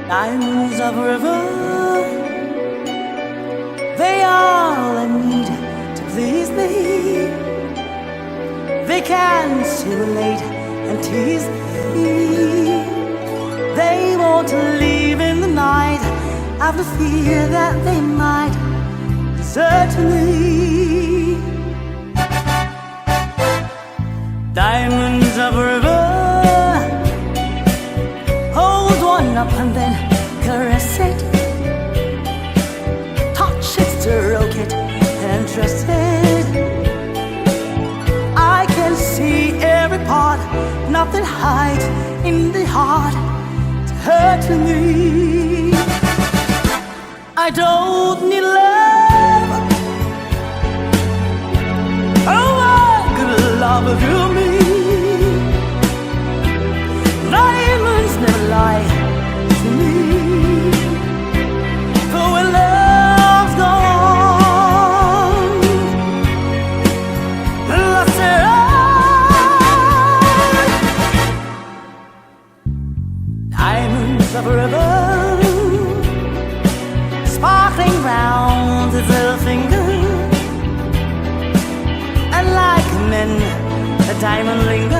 Diamonds of a river, they all I need to please me. They can stimulate and tease me. They won't leave in the night out of fear that they might desert me. Diamonds of a river, hold one up and then caress it, touch it, stroke it, and trust it. I can see every part, nothing hides in the heart to hurt me. I don't need love, oh what good love you me. Diamonds never lie to me, for when love's gone, lost it all. Diamonds of a river, sparkling round his little finger, and like men, a diamond lingers.